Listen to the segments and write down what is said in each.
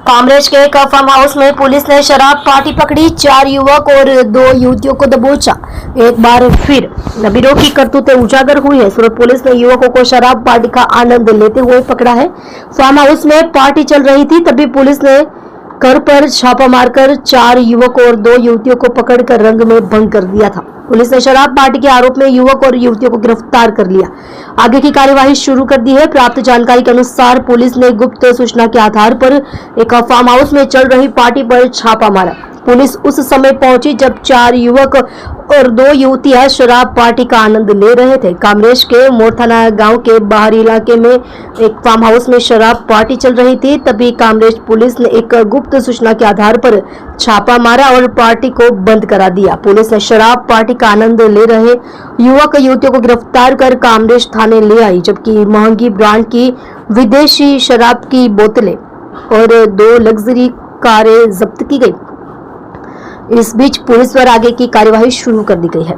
कामरेज के एक farm house में पुलिस ने शराब पार्टी पकड़ी, 4 युवक और 2 युवतियों को दबोचा। एक बार फिर नबीरों की करतूतें उजागर हुई है। सूरत पुलिस ने युवकों को शराब पार्टी का आनंद लेते हुए पकड़ा है। फार्म हाउस में पार्टी चल रही थी, तभी पुलिस ने घर पर छापा मारकर 4 युवक और 2 युवतियों को पकड़कर रंग में भंग कर दिया था। पुलिस ने शराब पार्टी के आरोप में युवक और युवतियों को गिरफ्तार कर लिया। आगे की कार्यवाही शुरू कर दी है। प्राप्त जानकारी के अनुसार पुलिस ने गुप्त सूचना के आधार पर एक फार्म हाउस में चल रही पार्टी पर छापा मारा। पुलिस उस समय पहुंची जब 4 युवक और 2 युवतियां शराब पार्टी का आनंद ले रहे थे। कामरेज के मोरथाना गांव के बाहरी इलाके में एक फार्म हाउस में शराब पार्टी चल रही थी, तभी कामरेज पुलिस ने एक गुप्त सूचना के आधार पर छापा मारा और पार्टी को बंद करा दिया। पुलिस ने शराब पार्टी का आनंद ले रहे युवक युवतियों को गिरफ्तार कर कामरेज थाने ले आई, जबकि महंगी ब्रांड की विदेशी शराब की बोतलें और 2 लग्जरी कारें जब्त की गई। इस बीच पुलिस द्वारा आगे की कार्यवाही शुरू कर दी गई है।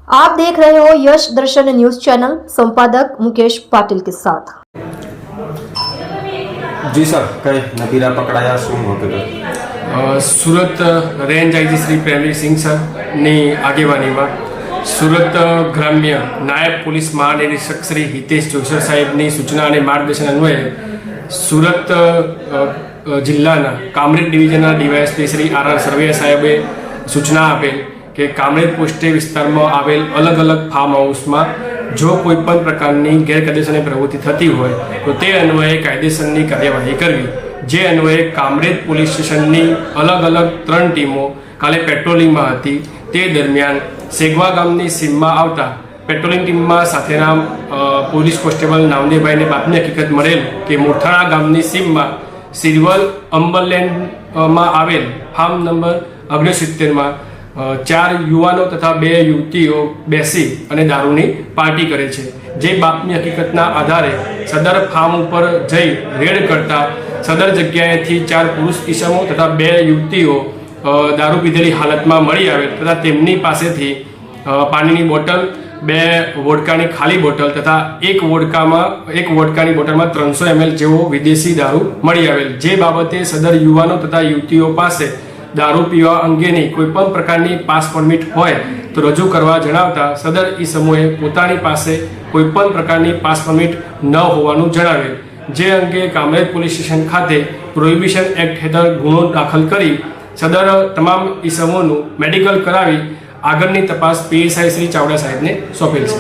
आप देख रहे हो यश दर्शन न्यूज चैनल, संपादक मुकेश पाटिल के साथ। जी सर, कई नबीरा पकड़ाया શું હતું? સુરત રેન્જ આઈજી શ્રી પ્રેમવીરસિંહ સરની આગેવાનીમાં સુરત ગ્રામ્ય નાયબ પોલીસ મહાનિરીક્ષક શ્રી હિતેશ જોશર સાહેબની સૂચના અને માર્ગદર્શન અન્વયે સુરત જિલ્લાના કામરેજ ડિવિઝનના ડીવાયએસપી શ્રી આર સરવૈયા સાહેબે સૂચના આપેલ કે કામરેજ પોસ્ટે વિસ્તારમાં આવેલ અલગ અલગ ફાર્મ હાઉસમાં જો કોઈપણ પ્રકારની ગેરકાયદેસરની પ્રવૃત્તિ થતી હોય તો તે અન્વયે કાયદેસરની કાર્યવાહી કરવી। જે અન્વયે કામરેજ પોલીસ સ્ટેશનની અલગ અલગ 3 ટીમો કાલે પેટ્રોલિંગમાં હતી। તે દરમિયાન સેગવા ગામની સીમમાં આવતા પેટ્રોલિંગ ટીમમાં સાથેના પોલીસ કોન્સ્ટેબલ નામદેવભાઈને બાતમી હકીકત મળેલ કે મોરથાણા ગામની સીમમાં સિલ્વર અમ્બરલેન્ડમાં આવેલ ફાર્મ નંબર 69માં 4 યુવાનો તથા 2 યુવતીઓ બેસી અને દારૂની પાર્ટી કરે છે। જે બાતમી હકીકતના આધારે સદર ફાર્મ ઉપર જઈ રેડ કરતા સદર જગ્યાએથી 4 પુરુષ ઈસમો તથા 2 યુવતીઓ દારૂ પીધેલી હાલતમાં મળી આવેલ તથા તેમની પાસેથી પાણીની બોટલ, 2 વોડકાની ખાલી બોટલ તથા એક વોડકાની બોટલમાં 300 ml જેવો વિદેશી દારૂ મળી આવેલ। જે બાબતે સદર યુવાનો તથા યુવતીઓ પાસે દારૂ પીવા અંગેની કોઈપણ પ્રકારની પાસ પરમિટ હોય તો રજૂ કરવા જણાવતા સદર ઈસમોએ પોતાની પાસે કોઈપણ પ્રકારની પાસ પરમિટ ન હોવાનું જણાવેલ। જે અંગે કામરેજ પોલીસ સ્ટેશન ખાતે પ્રોહિબિશન એક્ટ હેઠળ ગુનો દાખલ કરી સદર તમામ ઈસમોનું મેડિકલ કરાવી આગળની તપાસ પીએસઆઈ શ્રી ચાવડા સાહેબને સોંપેલ છે।